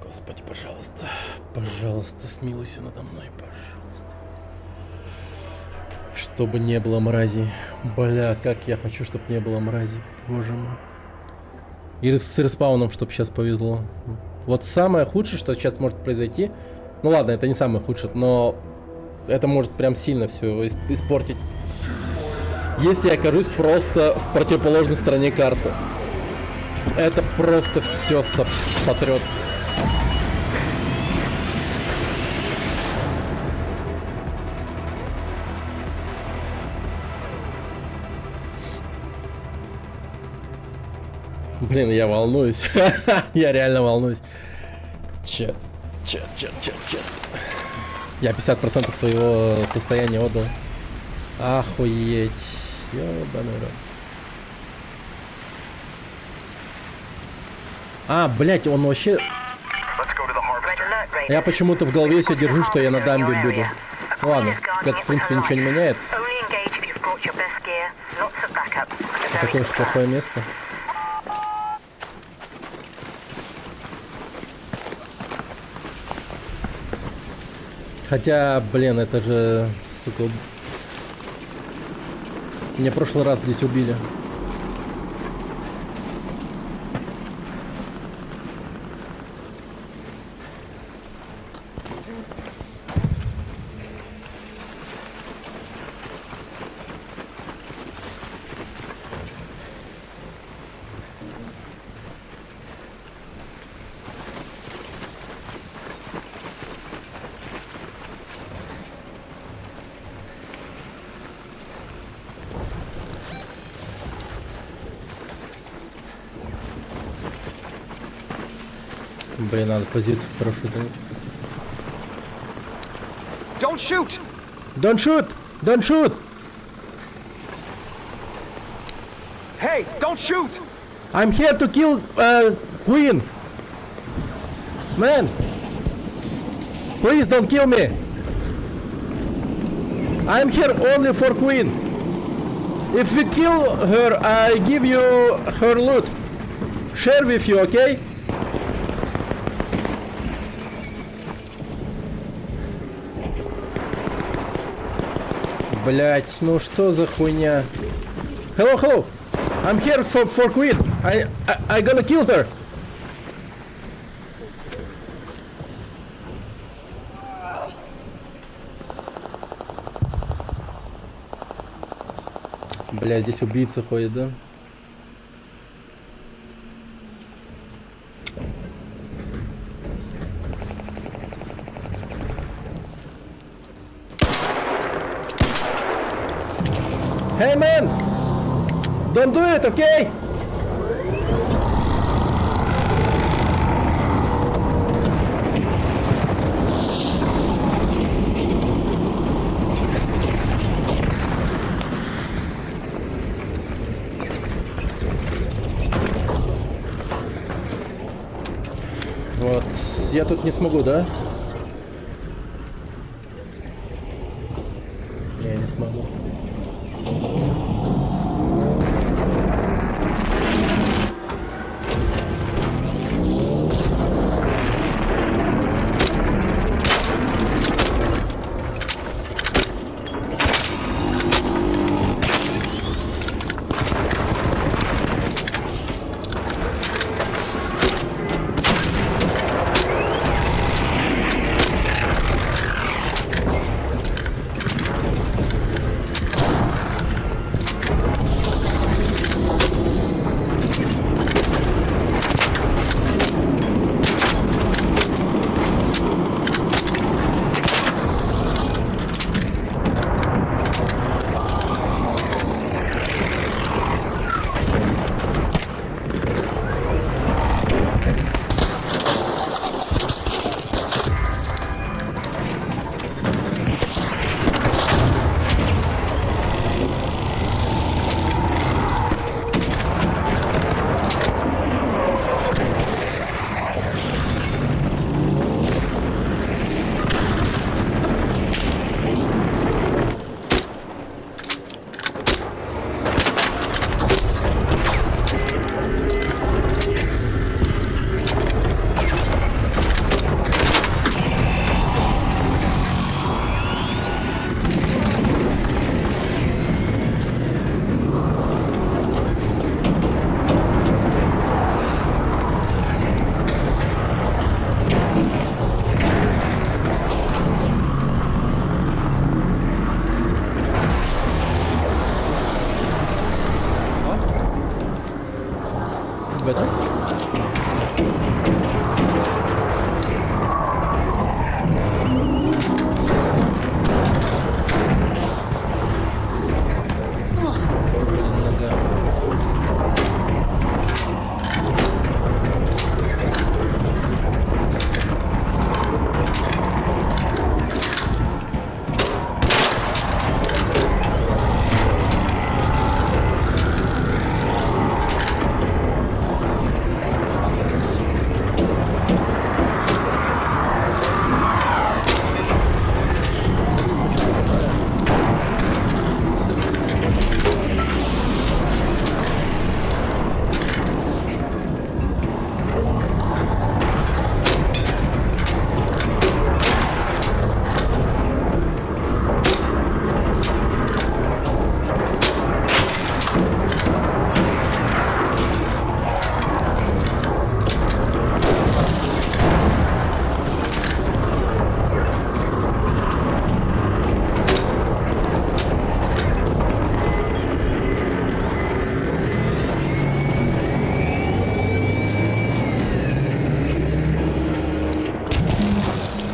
Господи, пожалуйста. Пожалуйста, смилуйся надо мной, пожалуйста. Чтобы не было мрази. Бля, как я хочу, чтобы не было мрази. Боже мой. И с респауном, чтобы сейчас повезло. Вот самое худшее, что сейчас может произойти. Ну ладно, это не самое худшее, но это может прям сильно все испортить. Если я окажусь просто в противоположной стороне карты. Это просто все сотрет. Блин, я волнуюсь. Я реально волнуюсь. Черт. Я 50% своего состояния отдал. Охуеть. Ёбаный рот. А, блять, он вообще... Я почему-то в голове все держу, что я на дамбе буду. Ладно, это в принципе ничего не меняет. Такое уж плохое место. Хотя, блин, это же, сука... Меня в прошлый раз здесь убили. Блин, надо позицию хорошую занять. Don't shoot! Don't shoot! Don't shoot! Hey, don't shoot! I'm here to kill Queen! Man! Please don't kill me! I'm here only for Queen! If we kill her, I give you her loot. Share with you, okay? Блять, ну что за хуйня? Hello, hello. I'm here for Queen. I gonna kill her. Бля, здесь убийца ходит, да? Hey man! Don't do it, okay? Вот, я тут не смогу, да? Я не смогу.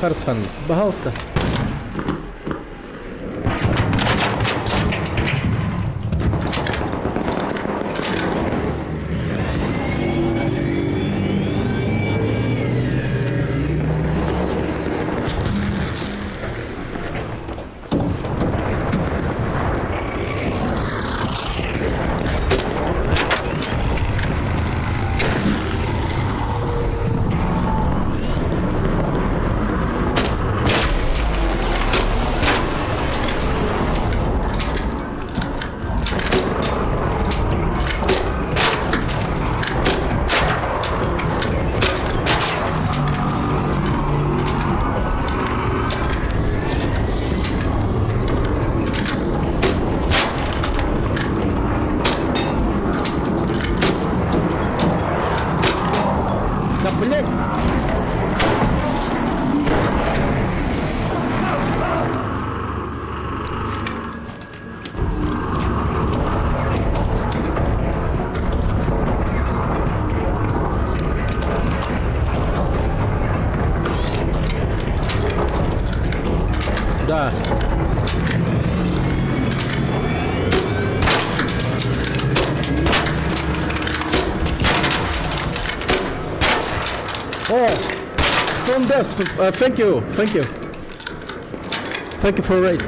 Харсхан, пожалуйста. Да блять! Да. Oh, phone desk. Thank you, thank you. Thank you for raid.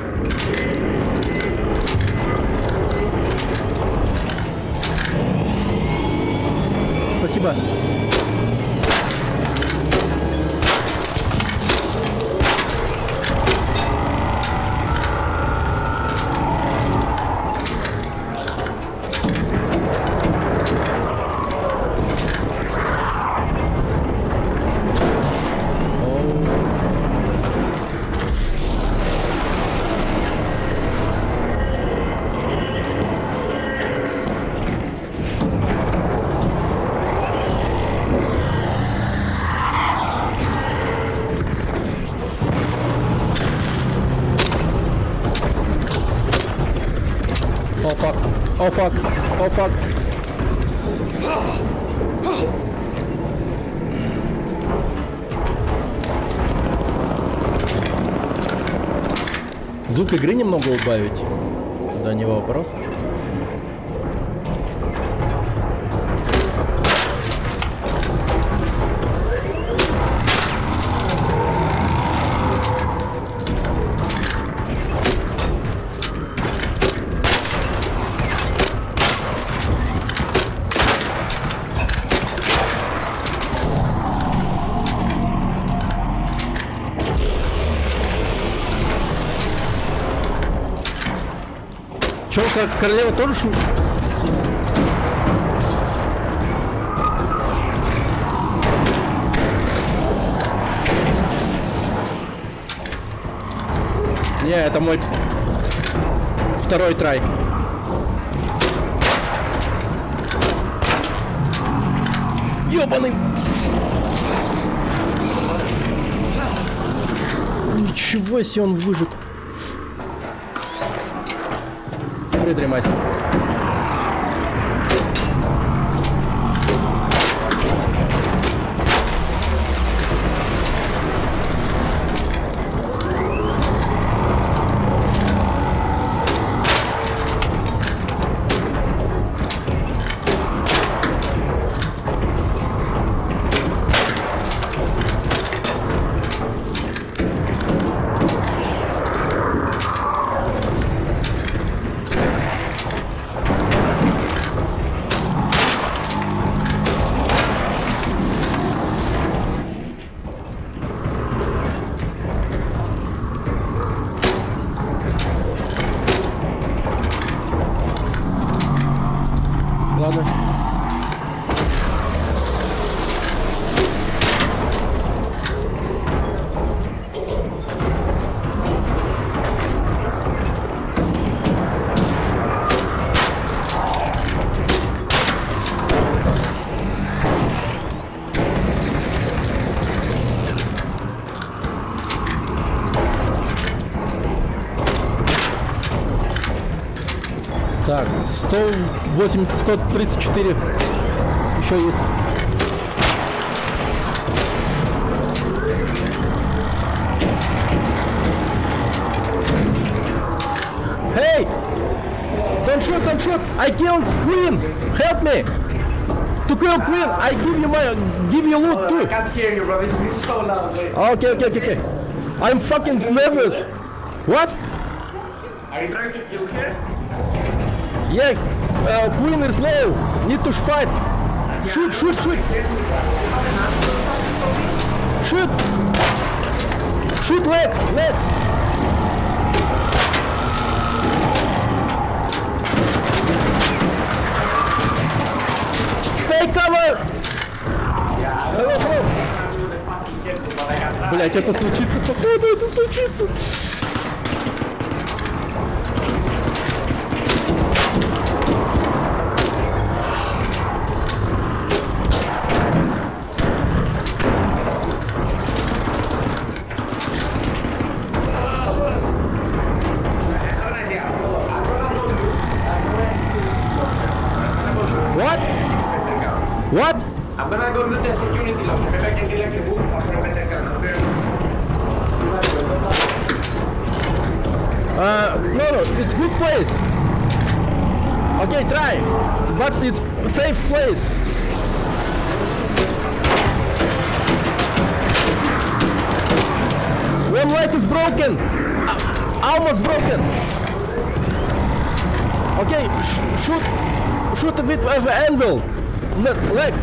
Спасибо. Oh fuck. Oh fuck. Oh fuck. Звук игры немного убавить? Да, не вопрос. Чё, как королева тоже шутит? Не, это мой второй трай. Ёбаный! Ничего себе, он выжил. Придремайся. Ладно. Так, 180, 134 еще есть. come shoot! I killed Queen! Help me! To kill Queen, I give you loot I too! can't hear you, bro. It's been so loud. Wait. Okay. I'm fucking nervous! What? Are you trying to kill her? Yeah, Queen is low! Need to fight! Shoot! Shoot! Shoot legs! Take cover! Hello. Блять, это случится, походу, это случится. What? I'm gonna go to the security lock. Maybe I can get like a booth. I'm gonna better turn on there. No, it's good place. Okay, try, but it's safe place. One leg is broken, almost broken. Okay, shoot a bit of anvil. Leg.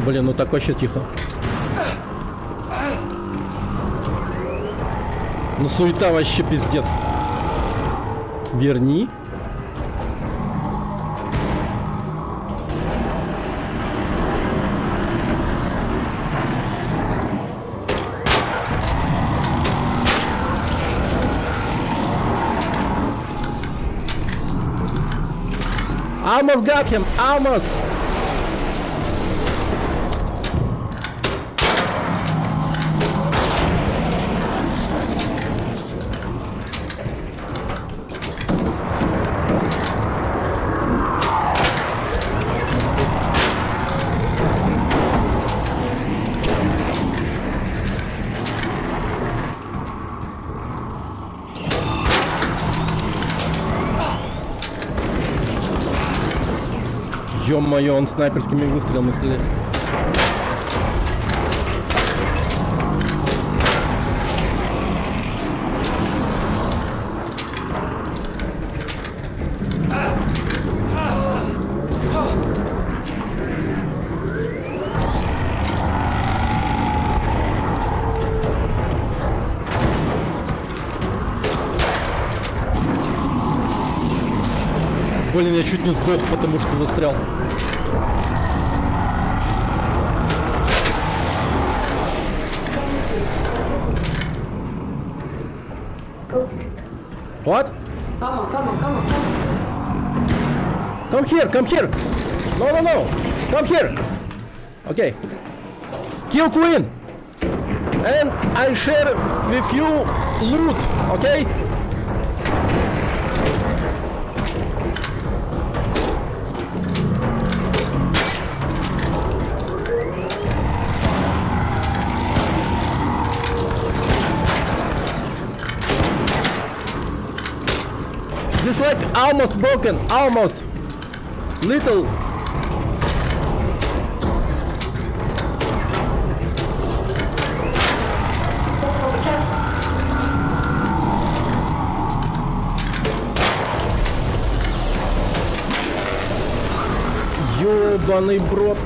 Блин, ну так вообще тихо. Ну суета вообще пиздец. Верни. Almost got him, almost. Ё-моё, он снайперскими выстрелами стреляет. Блин, я чуть не сдох, потому что застрял. What? Come on. Come here. No. Come here. Okay. Kill Queen. And I share with you loot, okay? Just like almost broken, almost. Little. Ёбаный брод.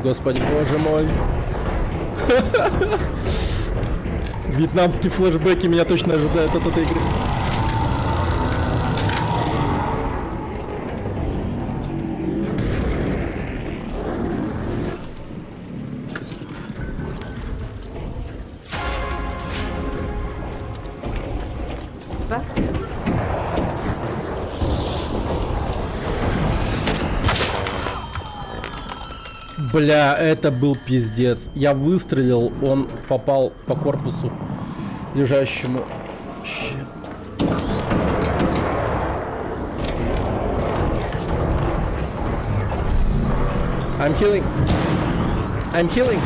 Господи, боже мой. Вьетнамские флешбеки меня точно ожидают от этой игры. Да? Бля, это был пиздец. Я выстрелил, он попал по корпусу лежащему. Щит. I'm healing. I'm healing.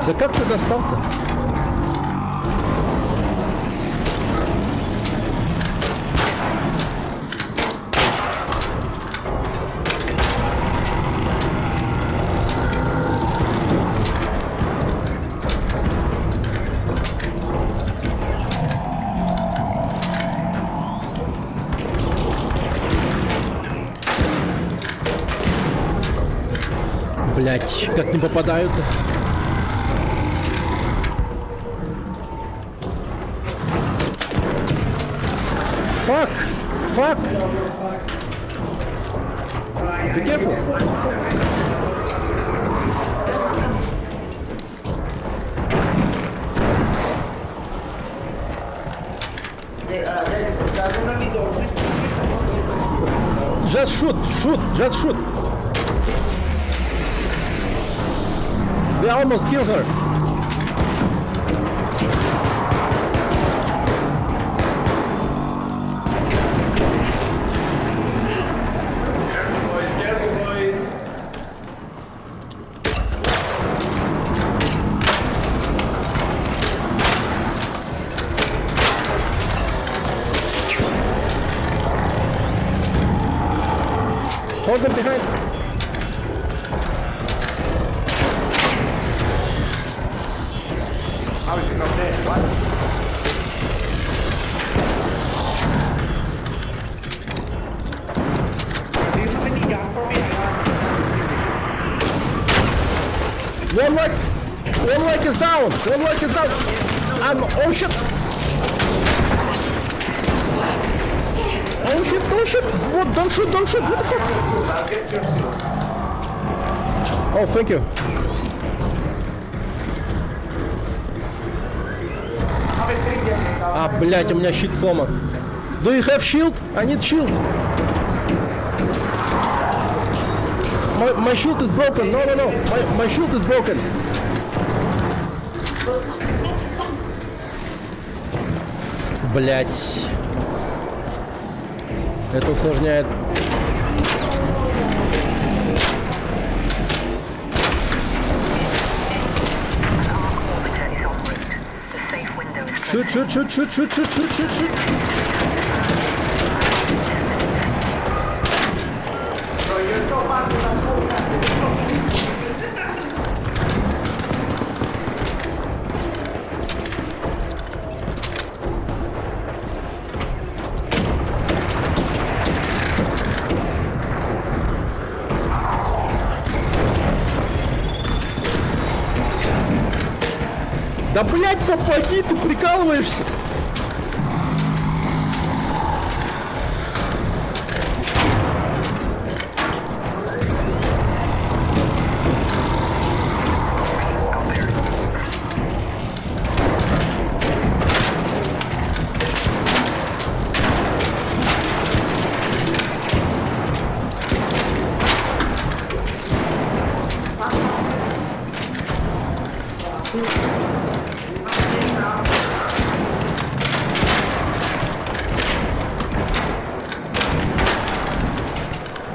Да как ты достал-то? Блять, как не попадают-то? Fuck! Fuck! Be careful! Just shoot! Shoot! Just shoot! We almost killed her! Careful, boys. Hold them behind! How is it not dead? What? Do you have any gun for me? One leg is down! One leg is down! I'm... Oh shit! Oh shit, oh shit! What? Don't shoot, don't shoot! What the fuck? I'll get your suit. Oh, thank you. А, блять, у меня щит сломан. Do you have shield? I need shield. My shield is broken. No, no, no. My shield is broken. Блять. Это усложняет. Shoot, shoot, shoot, shoot, shoot, shoot, shoot, shoot, shoot. So you're so bad with that Да блять, попади, ты прикалываешься.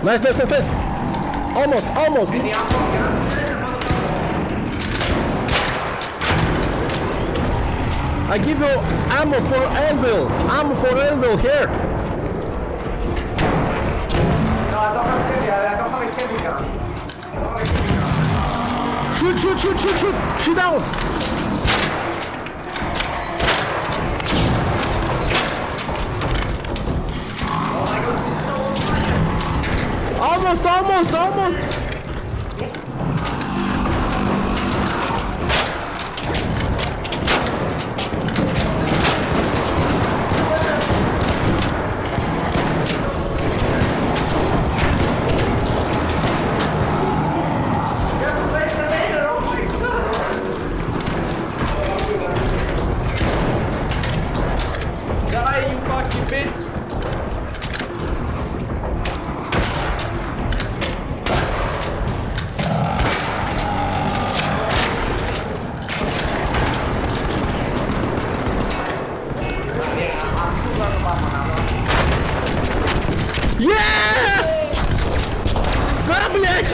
Nice, nice, nice, nice. Almost, almost. I give you ammo for anvil. Ammo for anvil here. No, I don't have heavy. I don't have a heavy gun. I don't have a heavy gun. Shoot. Shoot down. Oh my god, this is so Almost. Die, you fucking bitch! Yes! Да, блядь!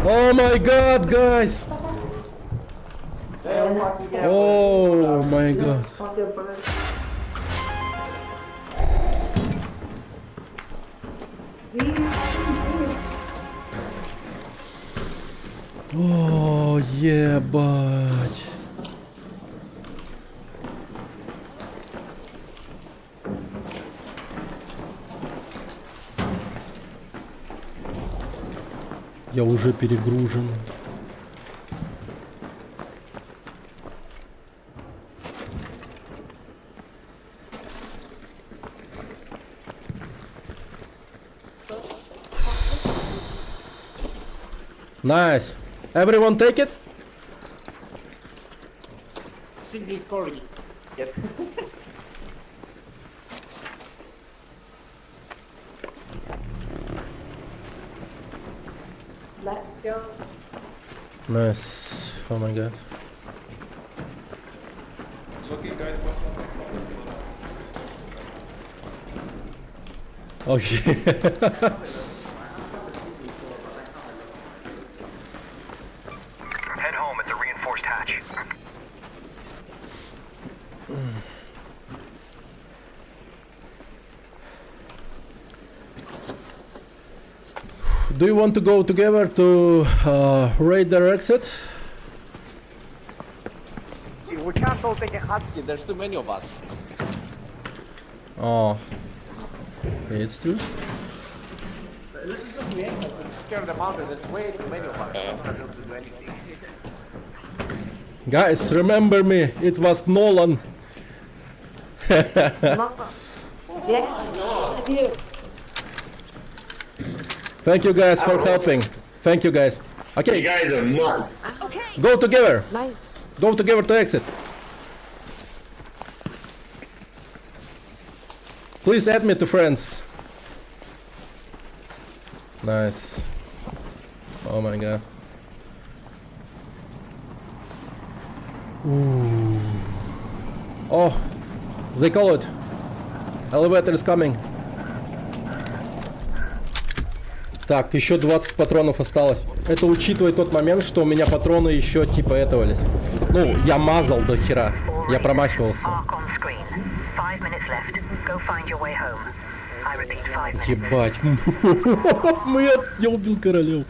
Oh my god, guys! Oh my god. О, ебать. Я уже перегружен. Nice. Everyone take it? Single core. Yep. Let's go. Nice. Oh my god. Okay. Head home at the reinforced hatch. Do you want to go together to raid their exit? We can't all take a hotskip, there's too many of us. Oh. Okay, it's true. Let's just be able to scare them out, there's way too many of us. I'm not able to do anything. Guys, remember me. It was Nolan. Thank you guys for helping. Thank you guys. You Okay, guys are nuts. go together. Go together to exit. Please add me to friends. Nice. Oh my god. Ooh. Oh, they call it. Elevator is coming. Так, еще 20 патронов осталось. Это учитывая тот момент, что у меня патроны еще типа этовались. Ну, я мазал до хера. Я промахивался. Mark on screen. 5 minutes left. Go find your way home. I repeat, 5 minutes. Ебать. Я убил королеву.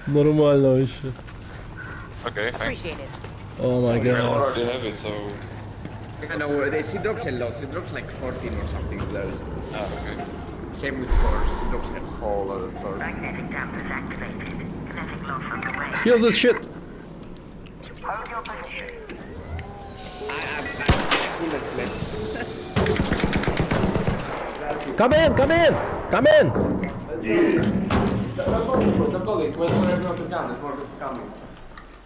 Нормально вообще. Okay, thanks. Appreciate it. О май I гад. already have it, so... I know, she drops a lot, she drops like 14 or something of those. Ah, okay. Same with cores, she drops a whole lot of cores. Magnetic dampers activated. Kinetic loss underway. Kill this shit. Hold your position. Bullets left. Come in, come in, come in. Don't go it, wait for everyone to come, there's more people coming.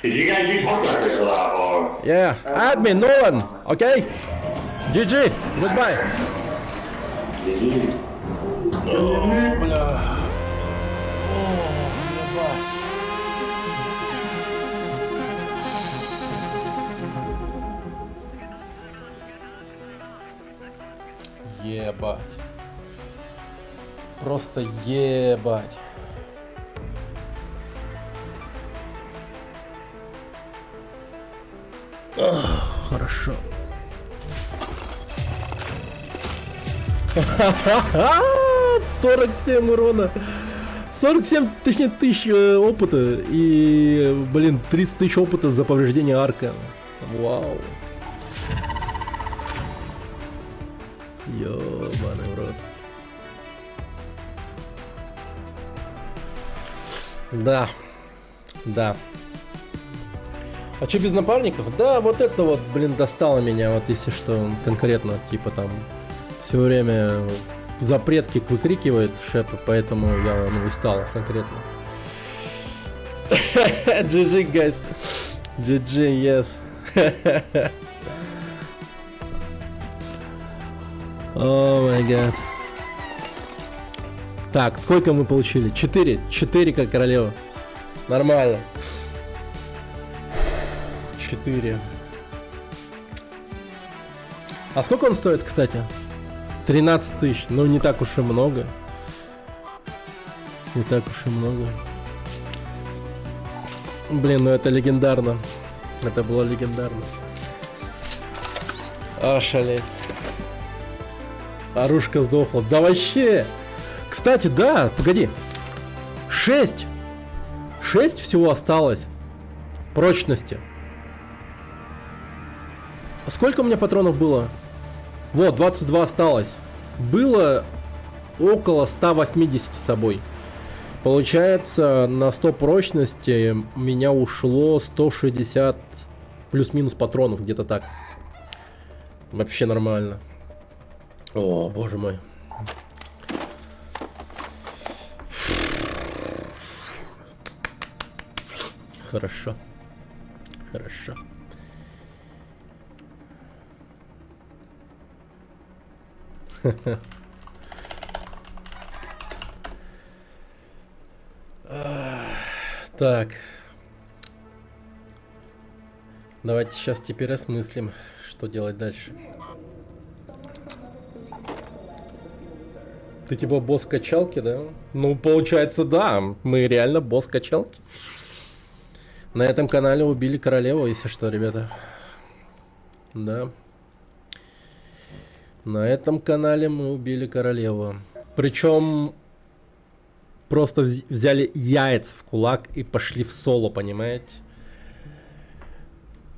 Did you guys use hot records for that or? Yeah, add me, Nolan. Okay. GG. Goodbye. Ебать. Просто ебать. Хорошо. 47 урона. 47, точнее, тысяч опыта. И, блин, 30 тысяч опыта за повреждение арка. Вау. Ёбаный в рот. Да. Да. А чё без напарников? Да, вот это вот, блин, достало меня, вот если что, конкретно, типа там все время запретки выкрикивает шепы, поэтому я устал конкретно. GG, guys. GG, yes. О май гад. Так, сколько мы получили? 4. 4 как королева. Нормально. 4. А сколько он стоит, кстати? 13 тысяч. Ну, не так уж и много. Не так уж и много. Блин, ну это легендарно. Это было легендарно. Ошалеть. Оружка сдохла. Да вообще. Кстати, да, погоди. 6. 6 всего осталось. Прочности. Сколько у меня патронов было? Вот, 22 осталось. Было около 180 с собой. Получается, на 100 прочности у меня ушло 160 плюс-минус патронов, где-то так. Вообще нормально. О, боже мой. Хорошо. Хорошо. Так. Давайте сейчас теперь осмыслим, что делать дальше. Ты типа босс качалки, да? Ну, получается, да. Мы реально босс качалки. На этом канале убили королеву, если что, ребята. Да. На этом канале мы убили королеву. Причем просто взяли яйца в кулак и пошли в соло, понимаете?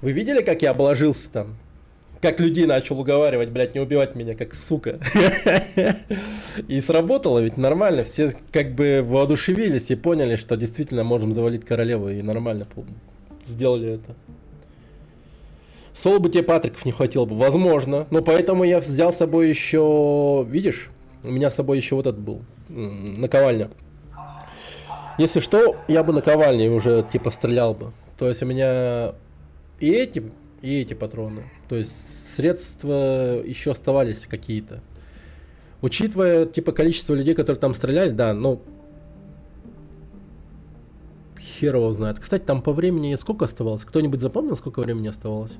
Вы видели, как я обложился там? Как людей начал уговаривать, блядь, не убивать меня, как сука. И сработало ведь нормально. Все как бы воодушевились и поняли, что действительно можем завалить королеву. И нормально сделали это. Соло бы тебе патриков не хватило бы, возможно. Но поэтому я взял с собой еще... Видишь? У меня с собой еще вот этот был. Наковальня. Если что, я бы наковальней уже типа стрелял бы. То есть у меня и эти патроны. То есть средства еще оставались какие-то. Учитывая типа количество людей, которые там стреляли, да, ну... Хер его знает. Кстати, там по времени сколько оставалось? Кто-нибудь запомнил, сколько времени оставалось?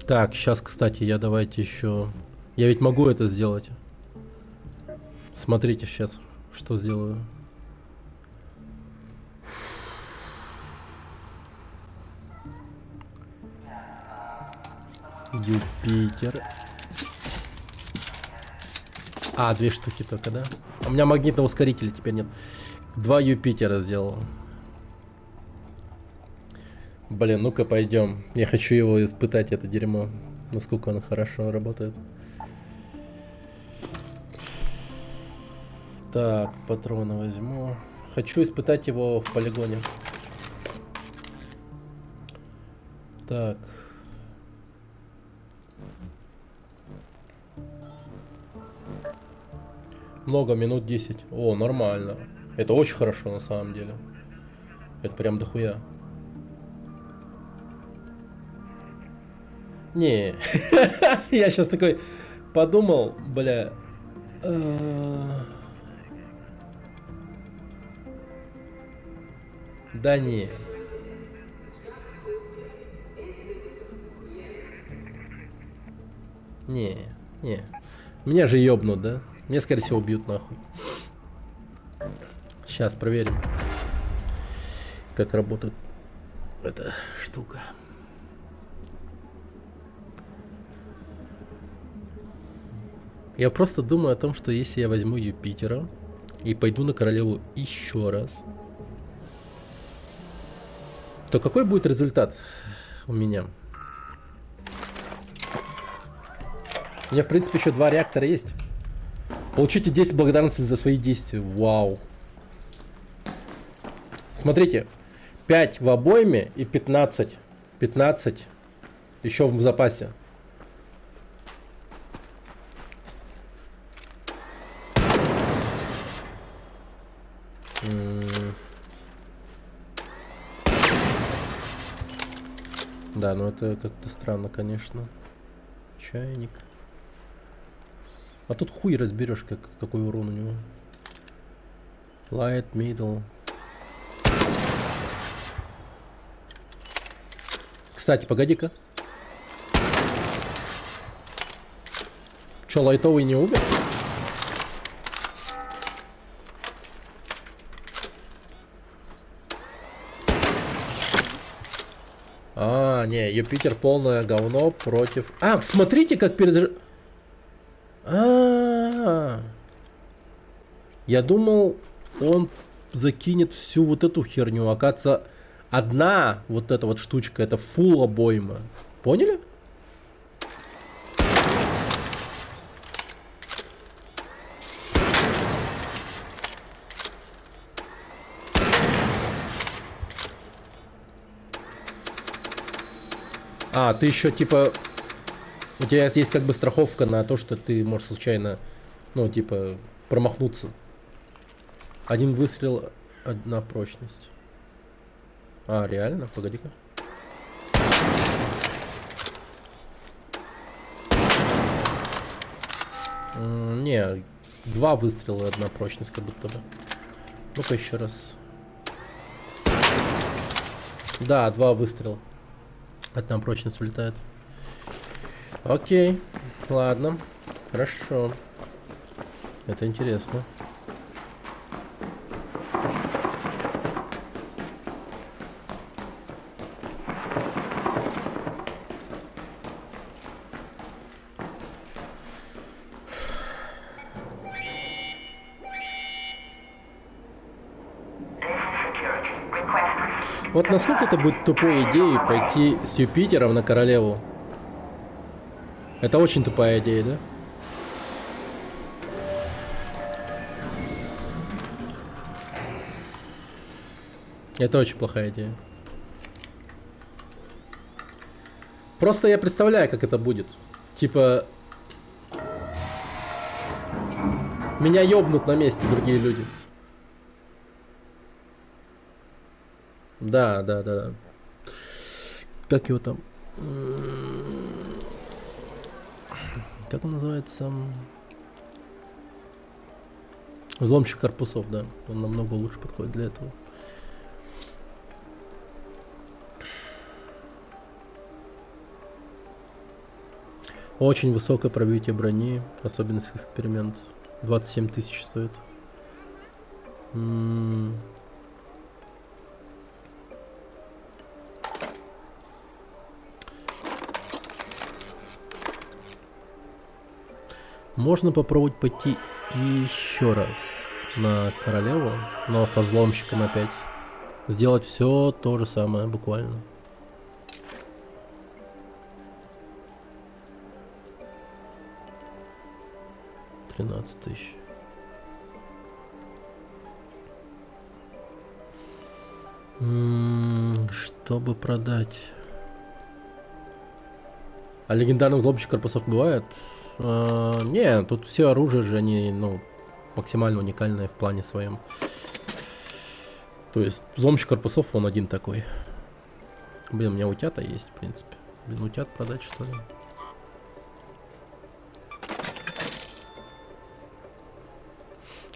Так, сейчас, кстати, я давайте еще... Я ведь могу это сделать. Смотрите сейчас, что сделаю. Юпитер. А, 2 штуки только, да? У меня магнитного ускорителя теперь нет. 2 Юпитера сделал. Блин, ну-ка пойдем. Я хочу его испытать, это дерьмо. Насколько оно хорошо работает. Так, патроны возьму. Хочу испытать его в полигоне. Так. Много, минут 10. О, нормально. Это очень хорошо на самом деле. Это прям дохуя. Не, я сейчас такой подумал, бля. Да не. Не. Меня же ёбнут, да? Меня, скорее всего, убьют нахуй. Сейчас проверим. как работает эта штука. Я просто думаю о том, что если я возьму Юпитера и пойду на королеву еще раз, то какой будет результат у меня? У меня, в принципе, еще 2 реактора есть. Получите 10 благодарности за свои действия. Вау. Смотрите. 5 в обойме и 15. 15 еще в запасе. Да, ну это как-то странно, конечно. Чайник. А тут хуй разберешь, какой урон у него. Light, middle. Кстати, погоди-ка. Чё, лайтовый не умер? А, не, Юпитер полное говно против... А, смотрите, как перезаряжается. Я думал, он закинет всю вот эту херню. Оказывается, одна вот эта вот штучка, это фулл обойма. Поняли? А, ты еще типа... У тебя есть как бы страховка на то, что ты можешь случайно, ну, типа, промахнуться. Один выстрел, одна прочность. А, реально? Погоди-ка. Не, 2 выстрела, одна прочность, как будто бы. Ну-ка еще раз. Да, 2 выстрела. Одна прочность улетает. Окей, ладно, хорошо. Это интересно. Вот насколько это будет тупой идеей пойти с Юпитером на королеву? Это очень тупая идея, да? Это очень плохая идея. Просто я представляю, как это будет. Типа... Меня ёбнут на месте другие люди. Да. Как его там? Как он называется? Взломщик корпусов, да. Он намного лучше подходит для этого. Очень высокое пробитие брони. Особенность эксперимент. 27 тысяч стоит. Можно попробовать пойти еще раз на королеву, но со взломщиком опять. Сделать все то же самое, буквально. $13 тысяч. Чтобы продать. А легендарный взломщик корпусов бывает? Не, тут все оружие же они, ну, максимально уникальное в плане своем. То есть взломщик корпусов он один такой. Блин, у меня утята есть, в принципе. Блин, утят продать, что ли?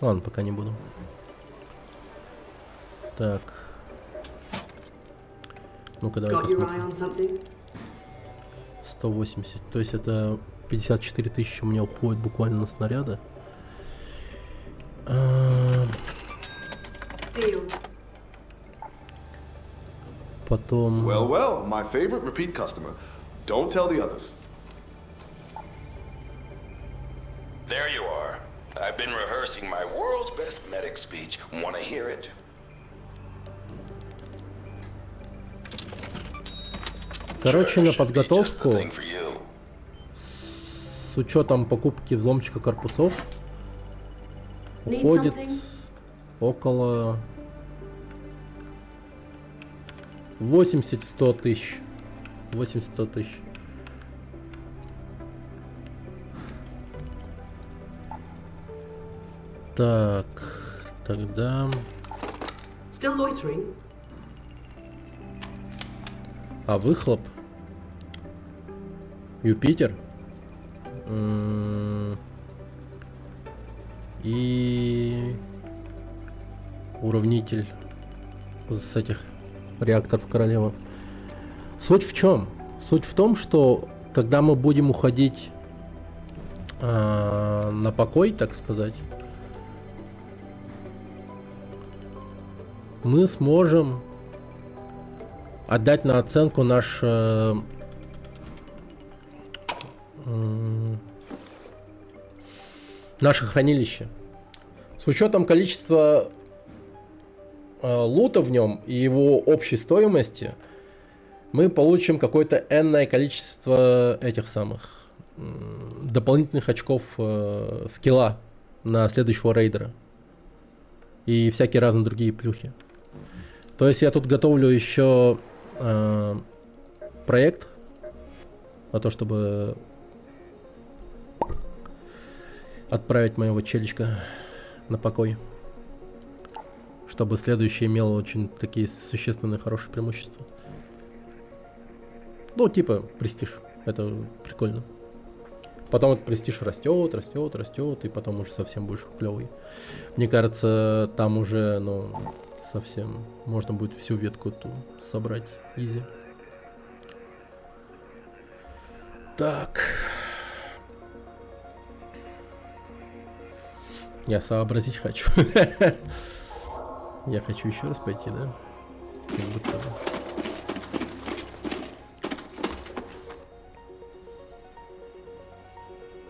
Ладно, пока не буду. Так. Ну-ка, давай посмотрим. 180. То есть это 54 тысячи у меня уходит буквально на снаряды. Потом... Well, well, my favorite repeat customer. Don't tell the others. There you are. I've been rehearsing my world's best medic speech. Want to hear it? Короче, на Sure, should be just the подготовку, thing for you. с учетом покупки взломщика корпусов, уходит около 80-100 тысяч. 80-100 тысяч. Так, тогда... Still loitering? А выхлоп? Юпитер? И... уравнитель с этих реакторов королевы. Суть в чем? Суть в том, что когда мы будем уходить на покой, так сказать, мы сможем отдать на оценку наше хранилище. С учетом количества лута в нем и его общей стоимости, мы получим какое-то энное количество этих самых дополнительных очков скилла на следующего рейдера. И всякие разные другие плюхи. То есть я тут готовлю еще проект на то, чтобы отправить моего челичка на покой. Чтобы следующий имел очень такие существенные хорошие преимущества. Ну, типа престиж. Это прикольно. Потом этот престиж растет, и потом уже совсем больше клевый. Мне кажется, там уже, ну, совсем можно будет всю ветку эту собрать. Изи. Так. Я сообразить хочу. Я хочу еще раз пойти, да? Как будто бы.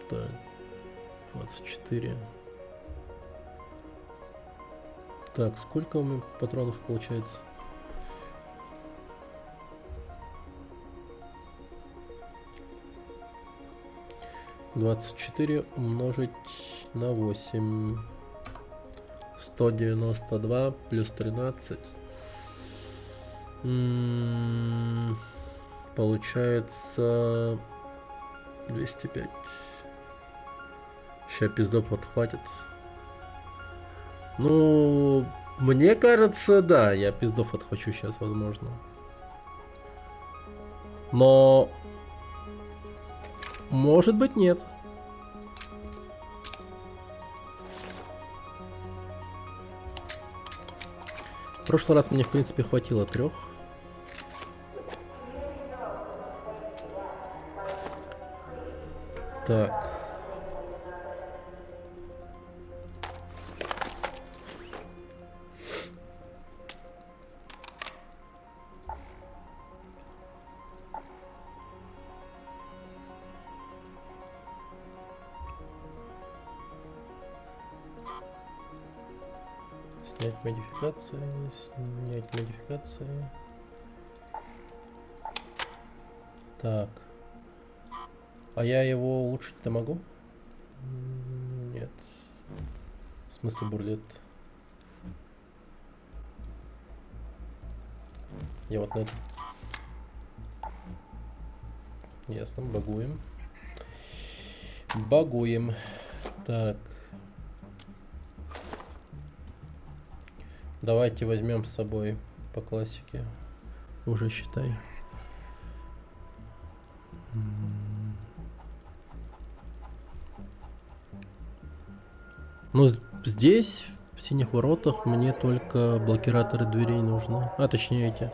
Так. 24. Так, сколько у меня патронов получается? (24 умножить на 8). 192 плюс 13. Получается 205. Сейчас пиздов отхватит. Ну, мне кажется, да, я пиздов отхвачу сейчас, возможно. Но может быть, нет. В прошлый раз мне, в принципе, хватило 3. Так. Снять модификации, снять модификации. Так. А я его улучшить-то могу? Нет. В смысле бурлет? Я вот на это. Ясно, багуем. Багуем. Так. Давайте возьмем с собой по классике. Уже считай. Ну, здесь, в синих воротах, мне только блокираторы дверей нужны. А, точнее эти.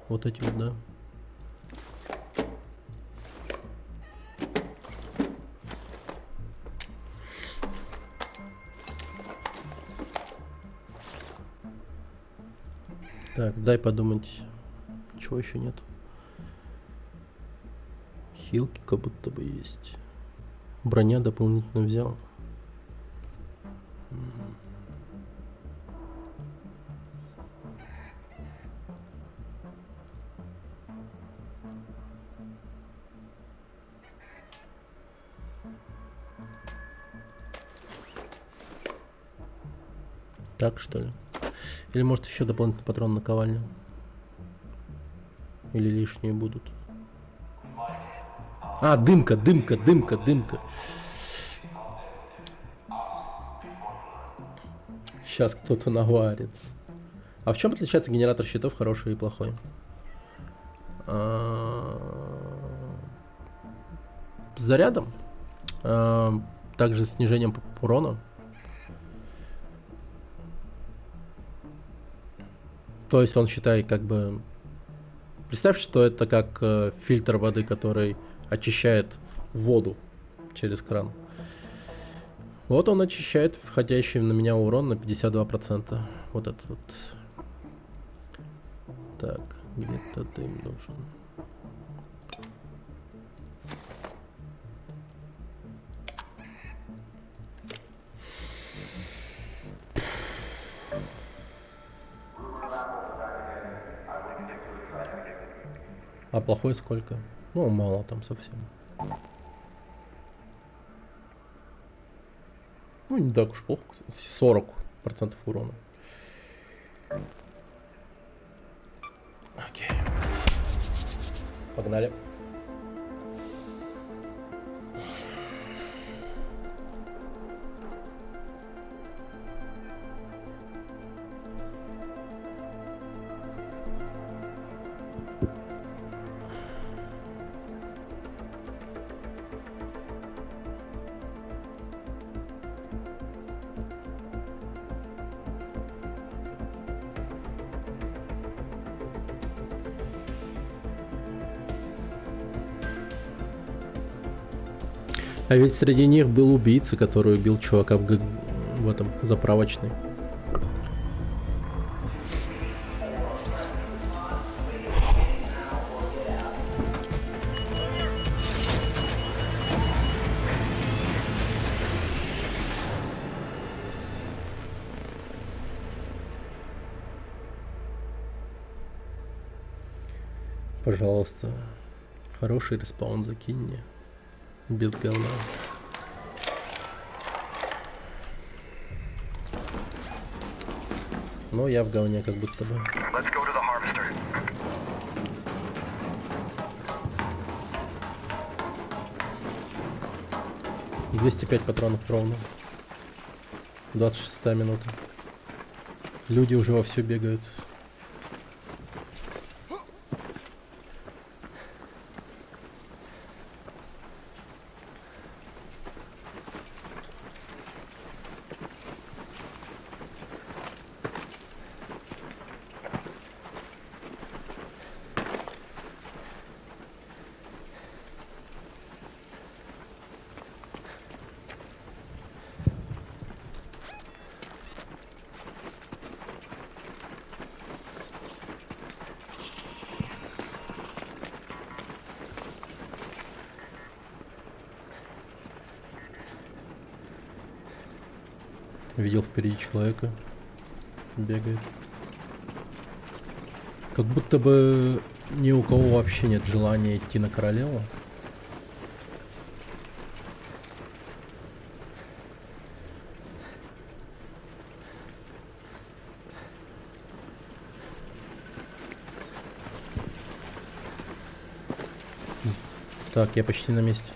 Вот эти вот, да. Так, дай подумать, что ничего еще нет. Хилки как будто бы есть. Броня дополнительно взял. Так что ли? Или может еще дополнительный патрон на ковальню? Или лишние будут? А, дымка. Сейчас кто-то наварится. А в чем отличается генератор щитов хороший и плохой? С зарядом? Также с снижением урона. То есть он, считай, как бы... Представь, что это как фильтр воды, который очищает воду через кран. Вот он очищает входящий на меня урон на 52%. Вот этот вот. Так, где-то дым нужен. А плохой сколько? Ну, мало там совсем. Ну, не так уж плохо, кстати. 40% урона. Окей. Погнали. А ведь среди них был убийца, который убил чувака в этом заправочной. Пожалуйста, хороший респаун закинь мне. Без говна. Но я в говне как будто бы. Let's go to the harvester. — 205 патронов ровно. 26 минута. Люди уже вовсю бегают. Видел впереди человека. Бегает. Как будто бы ни у кого вообще нет желания идти на королеву. Так, я почти на месте.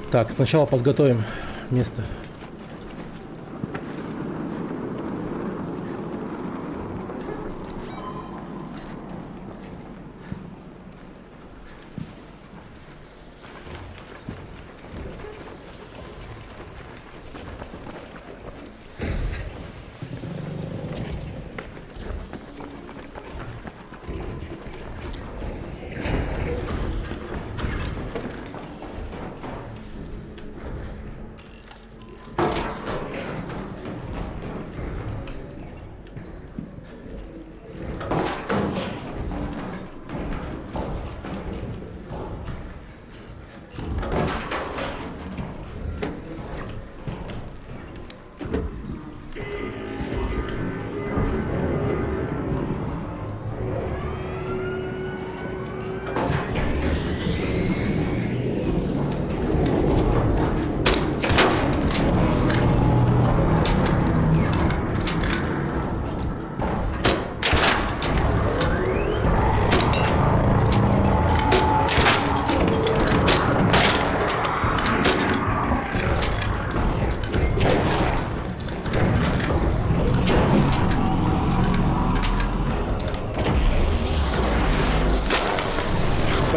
Так, сначала подготовим место.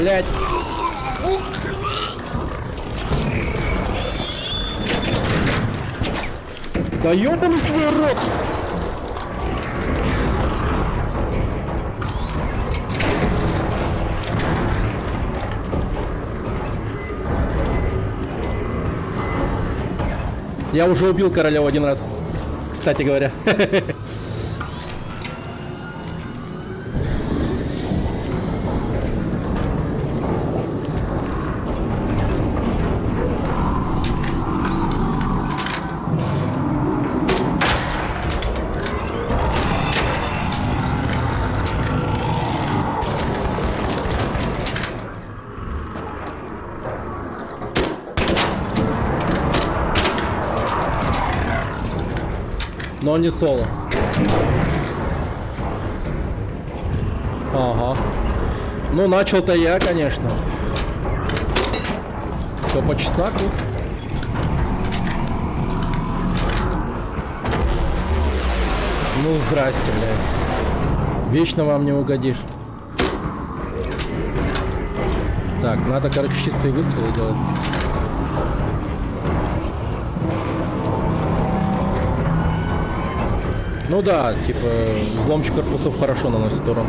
Блять. Да ёбаный твой рот! Я уже убил Королеву один раз, кстати говоря. Но не соло. Ага. Ну, начал-то я, конечно. Все по чесноку. Ну, здрасте, блядь. Вечно вам не угодишь. Так, надо, короче, чистые выстрелы делать. Ну да, типа, взломчик корпусов хорошо наносит урон.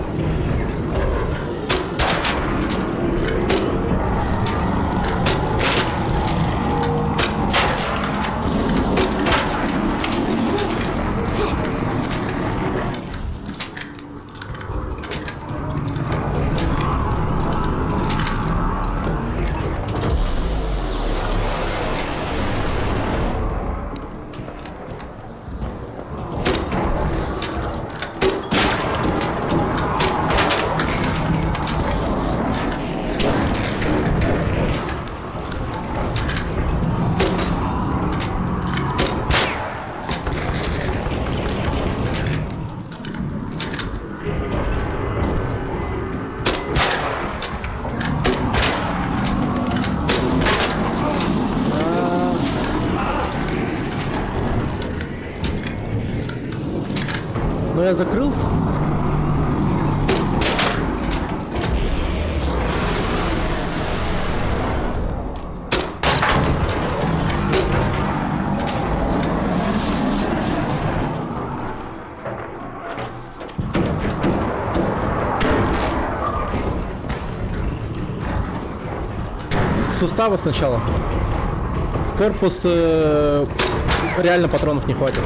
Но я закрылся. Суставы сначала. В корпус реально патронов не хватит.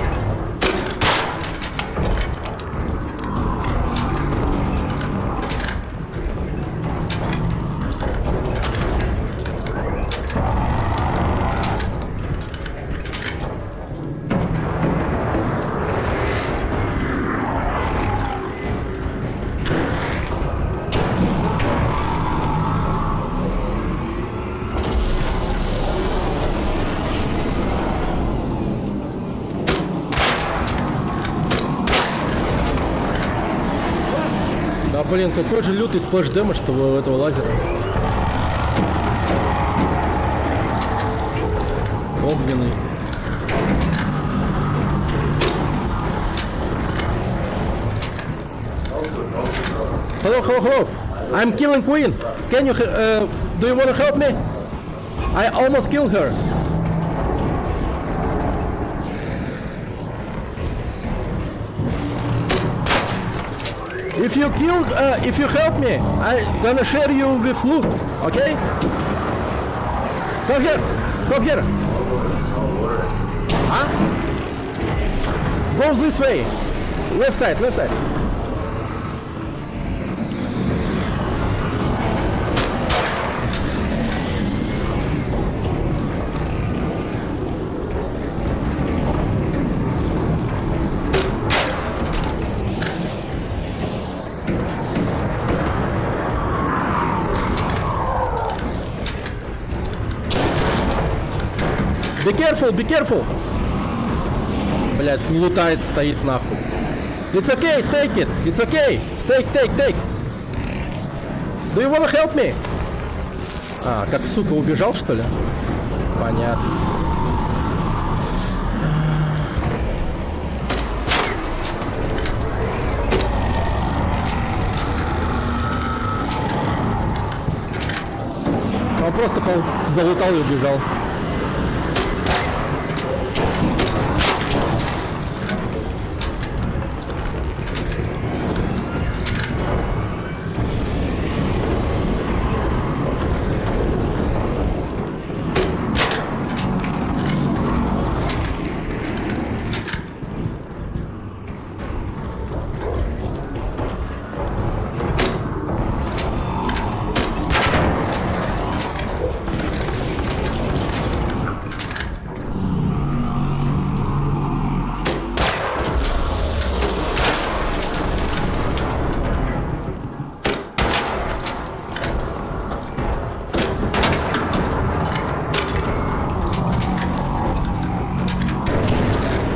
Да блин, какой же лютый сплэш дэмэдж у этого лазера. Огненный. Hello, hello, hello. I'm killing Queen. Can you, do you want to help me? I almost killed her. If you help me, I'm gonna share you with loot, okay? Come here, come here. Huh? Go this way. Left side, left side. Be careful, be careful! Блять, не лутает, стоит нахуй. It's okay, take it. It's okay. Take. Do you wanna help me? А, как сука убежал, что ли? Понятно. просто залутал и убежал.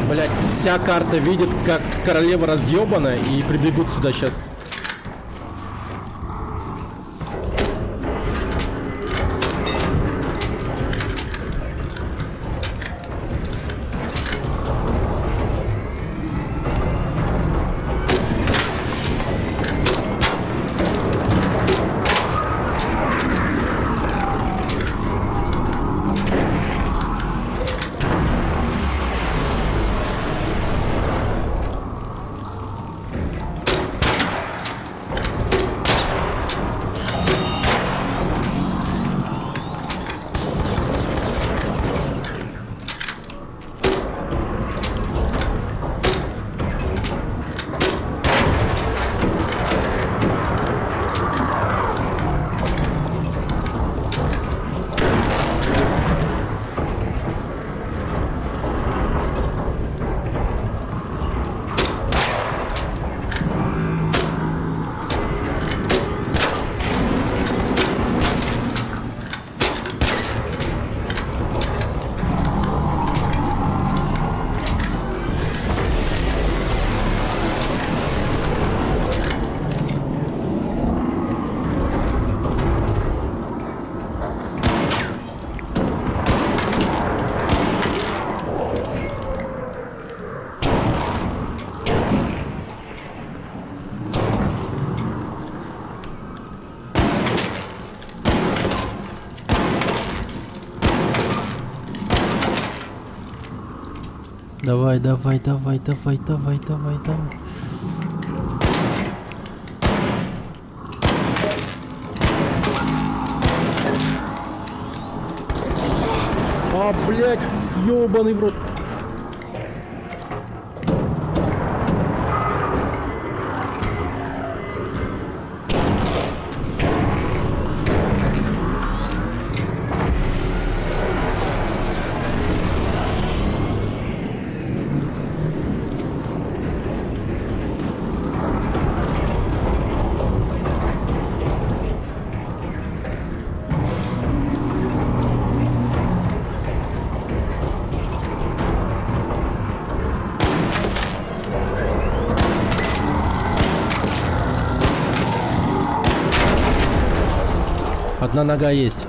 Блять, вся карта видит, как королева разъебана и прибегут сюда сейчас. Давай, давай, давай, давай, давай, давай, давай. А, блядь, ёбаный в рот. Одна нога есть.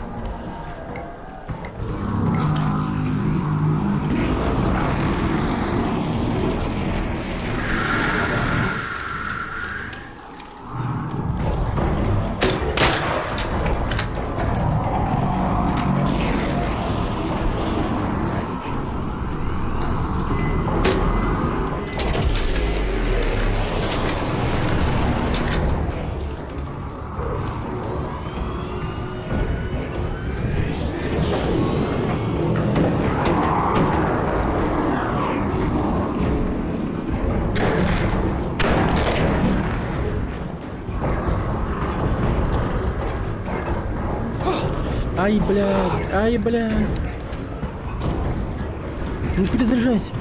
Ай, блядь, ай, блядь. Ну перезаряжайся.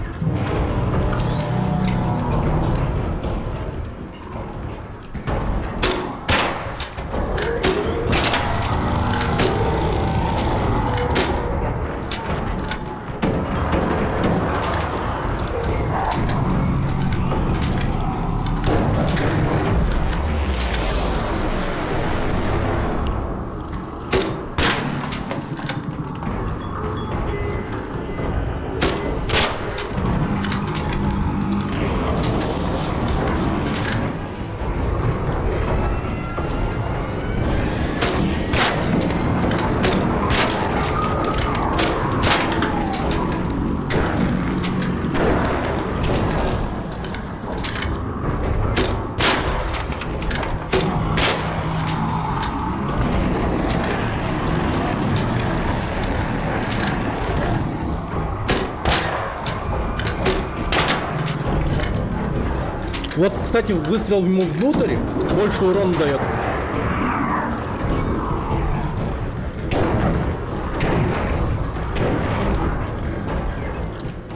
Вот, кстати, выстрел ему внутрь больше урона дает.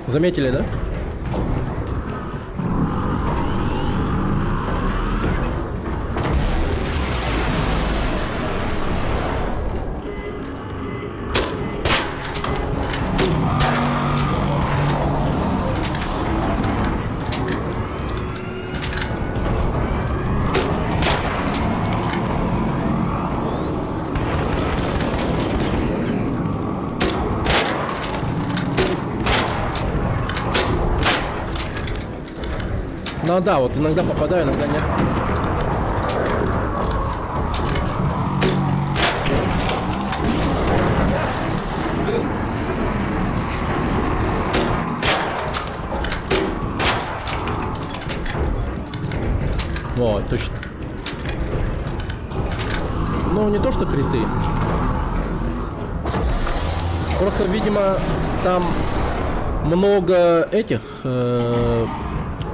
Заметили, да? Ну да, вот иногда попадаю, иногда нет. Вот, точно. Ну, не то, что криты. Просто, видимо, там много этих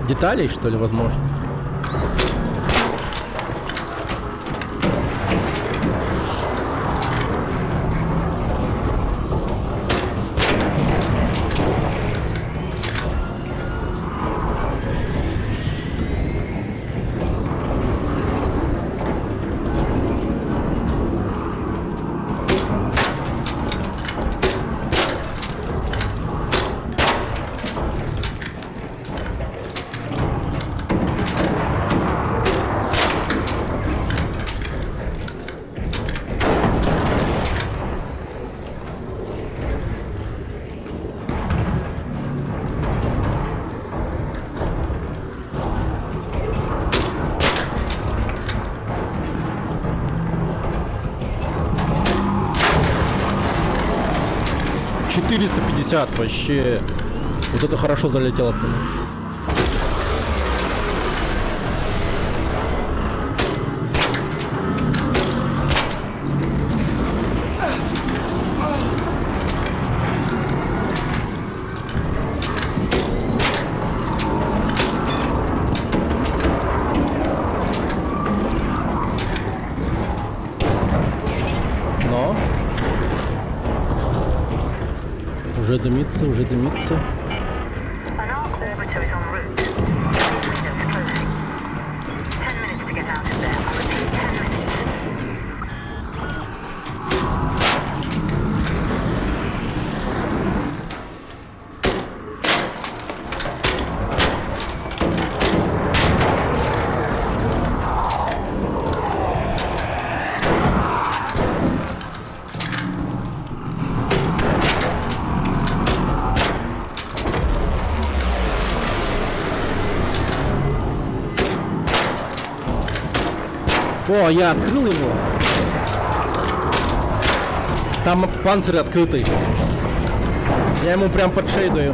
деталей, что ли, возможно. $450 вообще. Вот это хорошо залетело. Но уже дымится, уже дымится. An arc orbiter is en route. Windows closing. 10 minutes to get out of there. I repeat, 10 minutes. О, я открыл его. Там панцирь открытый. Я ему прям под шею даю.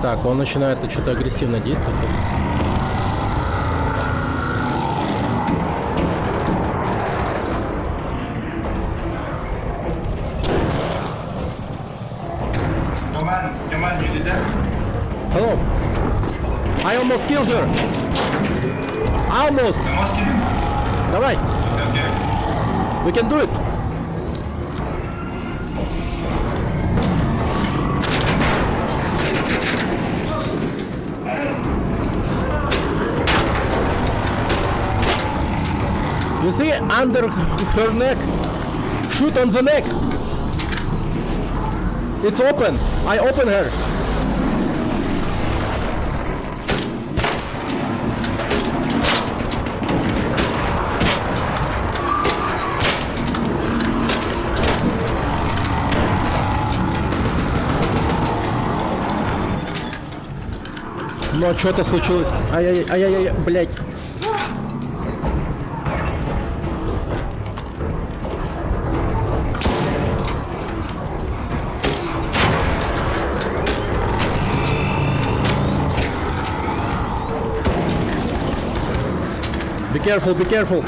Так, он начинает что-то агрессивно действовать. Hello. I almost killed her. Almost. Давай. We can do it. You see, under her neck. Shoot on the neck. It's open. I open her. Но что-то случилось. Ай-яй-яй, блядь. Be careful, be careful.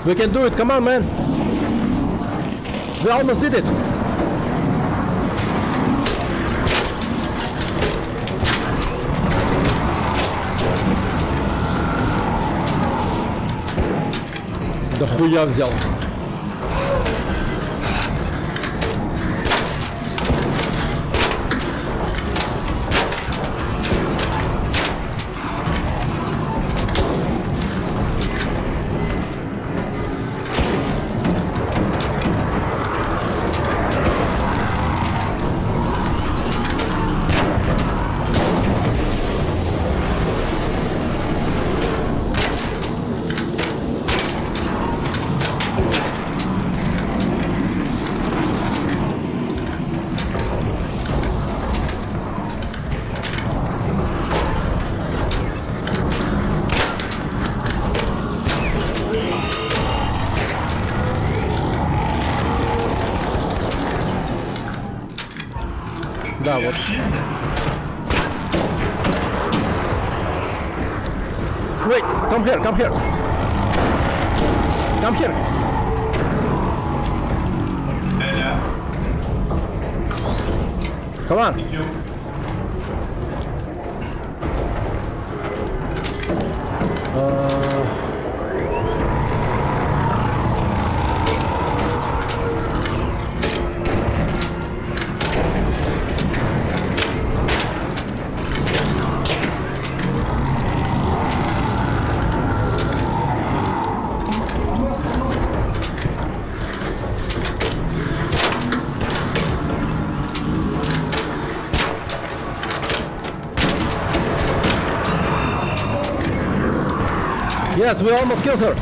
We can do it, come on, man. We almost did it. Да хуя взял. Да, вот. Wait, come here, come here. Come here. Come on. Yes, we almost killed her.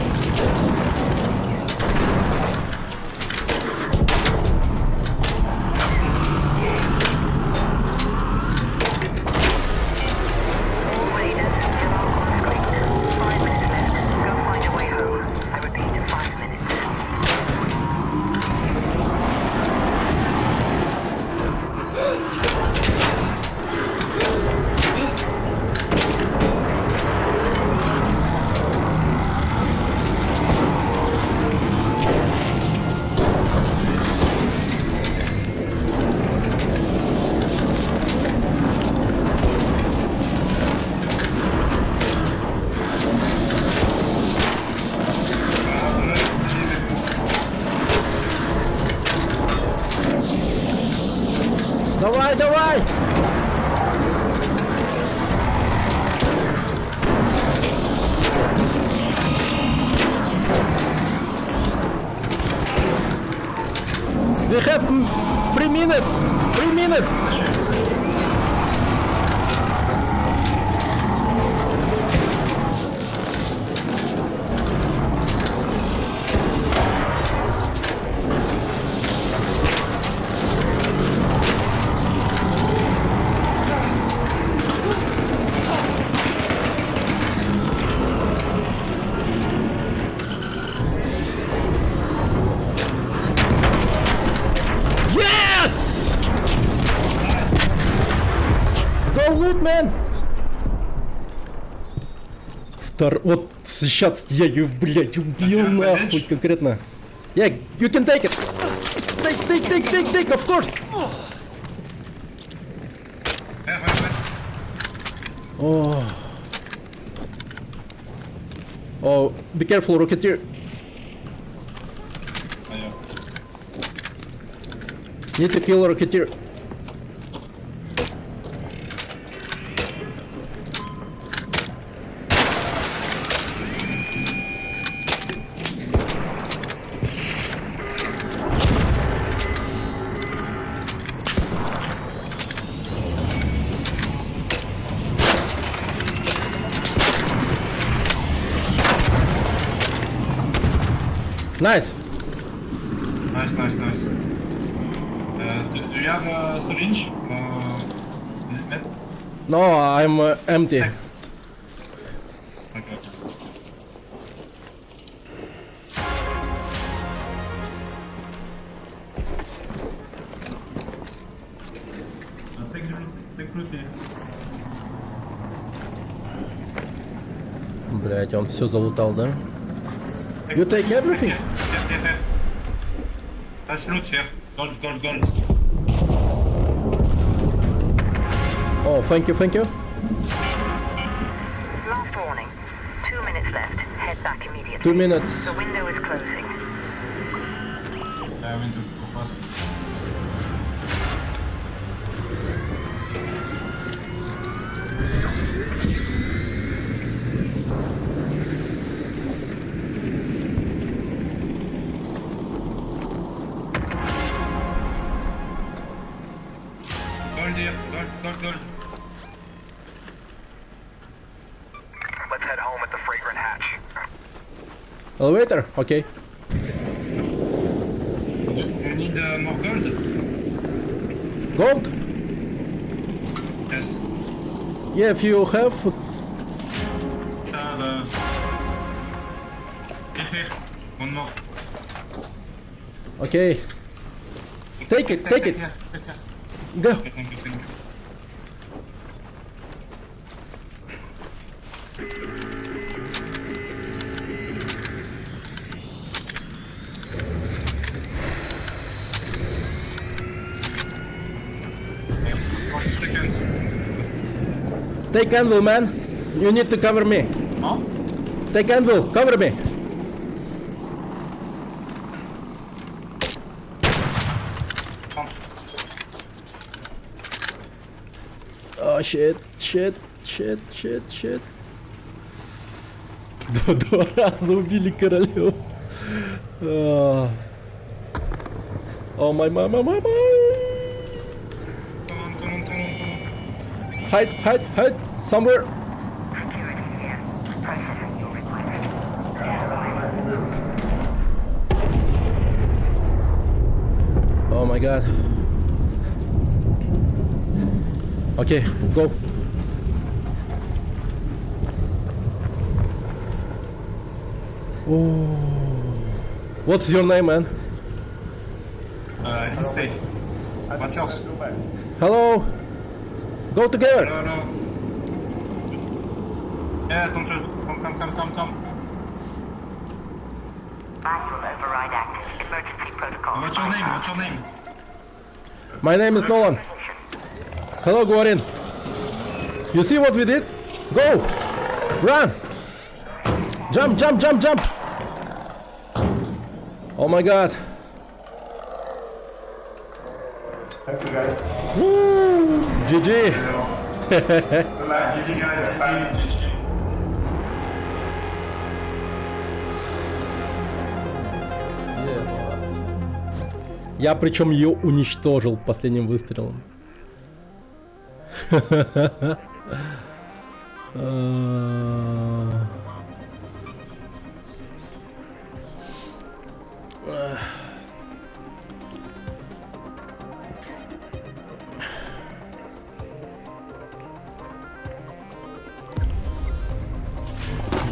All raiders, you're all on screen. 5 minutes left. Go find a way home. I repeat, 5 minutes. Давай, давай! We have 3 minutes! 3 minutes! Yes! Go loot, man! Вот сейчас я ее, блядь, убил нахуй конкретно. Yeah, you can take it. Take, of course. Oh. Oh, be careful, Rocketeer. Need to kill Rocketeer. Nice. Nice. Do you have a syringe? No, I'm empty. Okay. Take route. Блять, он все залутал, да? You take everything? Yeah. That's loot here. Gold. Oh, thank you. Last warning. 2 minutes left. Head back immediately. 2 minutes. The window is closing. I went to go fast. Gold here. Gold. Let's head home at the fragrant hatch. Elevator? Okay. You need more gold? Gold? Yes. Yeah, if you have. Here. One more. Okay. Take it. Here. Go. Okay, thank you. Okay, 40 seconds. Take anvil, man. You need to cover me. Huh? Take anvil. Cover me. Oh, shit. Два раза убили королеву. О, май мама. Come on. Hide. Somewhere. Security here. Processing your request. Oh my god. Okay, go. Oh. What's your name, man? Stay. Watch yours. Hello. Go together. Hello. Yeah, come. Manual override active. Emergency protocol. What's your name? My name is Nolan. Hello, Gorin. You see what we did? Go. Run. Jump. Oh my god. Thank you, guys. Woo. GG. GG guys, GG. Я причем ее уничтожил последним выстрелом.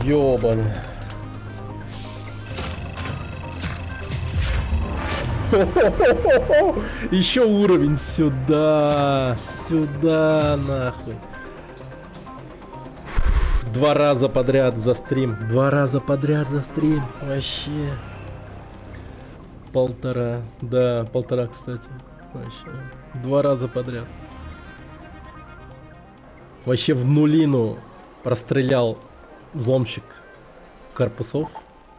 Ёбаный. Еще уровень сюда нахуй. 2 раза подряд за стрим. Вообще. 1,5. Да, 1,5, кстати. Вообще. 2 раза подряд. Вообще в нулину расстрелял взломщик корпусов.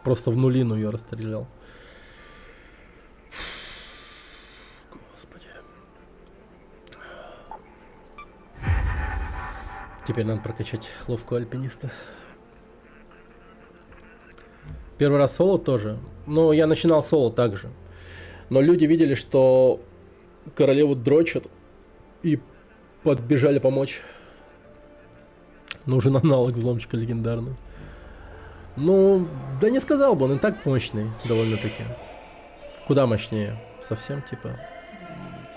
Просто в нулину ее расстрелял. Господи. Теперь надо прокачать ловкого альпиниста. Первый раз соло тоже. Ну, я начинал соло также. Но люди видели, что королеву дрочат и подбежали помочь. Нужен аналог взломщика легендарный. Ну, да не сказал бы, он и так мощный довольно-таки. Куда мощнее. Совсем, типа,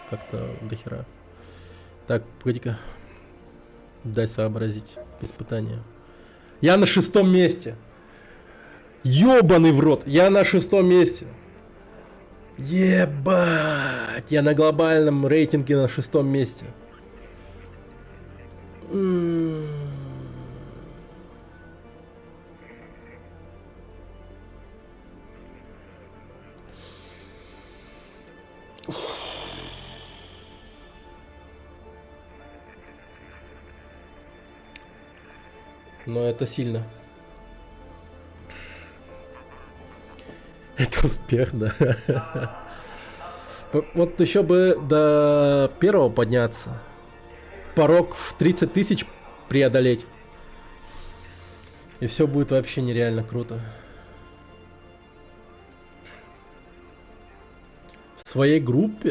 как-то дохера. Так, погоди-ка. Дай сообразить. Испытание. Я на 6-м месте. Ёбаный в рот. Я на 6-м месте. Ебать. Я на глобальном рейтинге на 6-м месте. Но это сильно. Это успех, да. Вот еще бы до первого подняться. Порог в 30 тысяч преодолеть. И все будет вообще нереально круто. В своей группе?